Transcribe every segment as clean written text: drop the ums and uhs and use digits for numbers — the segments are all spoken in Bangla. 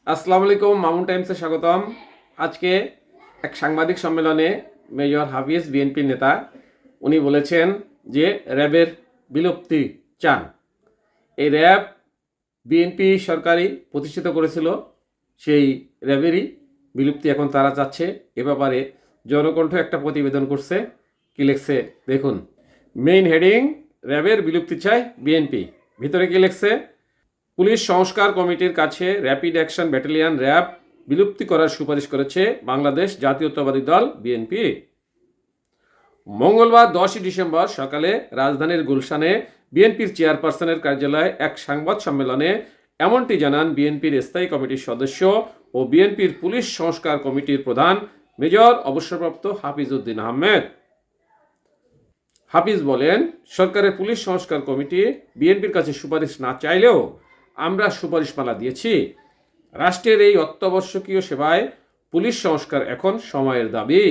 আসসালামু আলাইকুম, মামুন টাইমসে স্বাগতম। আজকে এক সাংবাদিক সম্মেলনে মেজর হাফিজ বিএনপি নেতা উনি বলেছেন যে র্যাবের বিলুপ্তি চান। এই র্যাব বিএনপি সরকারই প্রতিষ্ঠিত করেছিল, সেই র্যাবেরই বিলুপ্তি এখন তারা চাচ্ছে। এ ব্যাপারে জনকণ্ঠ একটা প্রতিবেদন করছে, কি লিখছে দেখুন। মেইন হেডিং, র্যাবের বিলুপ্তি চায় বিএনপি। ভিতরে কি লিখছে, পুলিশ সংস্কার কমিটির কাছে র্যাপিড অ্যাকশন ব্যাটালিয়ন র্যাব বিলুপ্তি করার সুপারিশ করেছে বাংলাদেশ জাতীয়তাবাদী দল বিএনপি। মঙ্গলবার 10 ডিসেম্বর সকালে রাজধানীর গুলশানে বিএনপির চেয়ারপারসনের কার্যালয়ে এক সংবাদ সম্মেলনে এমনটি জানান বিএনপির স্থায়ী কমিটির সদস্য ও বিএনপির পুলিশ সংস্কার কমিটির প্রধান মেজর অবসরপ্রাপ্ত হাফিজ উদ্দিন আহমেদ। হাফিজ বলেন, সরকারের পুলিশ সংস্কার কমিটি বিএনপির কাছে সুপারিশ না চাইলেও আমরা সুপারিশমালা দিয়েছি। রাষ্ট্রের এই অত্যাবশ্যকীয় সেবায় পুলিশ সংস্কার এখন সময়ের দাবি।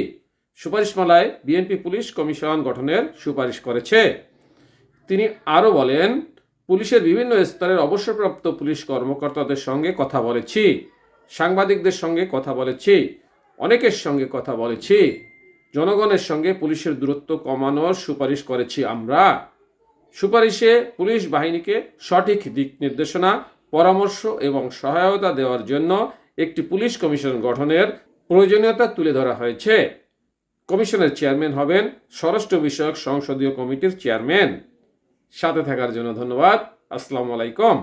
সুপারিশমালায় বিএনপি পুলিশ কমিশন গঠনের সুপারিশ করেছে। তিনি আরও বলেন, পুলিশের বিভিন্ন স্তরের অবসরপ্রাপ্ত পুলিশ কর্মকর্তাদের সঙ্গে কথা বলেছি, সাংবাদিকদের সঙ্গে কথা বলেছি, অনেকের সঙ্গে কথা বলেছি। জনগণের সঙ্গে পুলিশের দূরত্ব কমানোর সুপারিশ করেছি আমরা। সুপারিশে পুলিশ বাহিনীকে সঠিক দিক নির্দেশনা, পরামর্শ এবং সহায়তা দেওয়ার জন্য একটি পুলিশ কমিশন গঠনের প্রয়োজনীয়তা তুলে ধরা হয়েছে। কমিশনের চেয়ারম্যান হবেন স্বরাষ্ট্র বিষয়ক সংসদীয় কমিটির চেয়ারম্যান। সাথে থাকার জন্য ধন্যবাদ। আসসালামু আলাইকুম।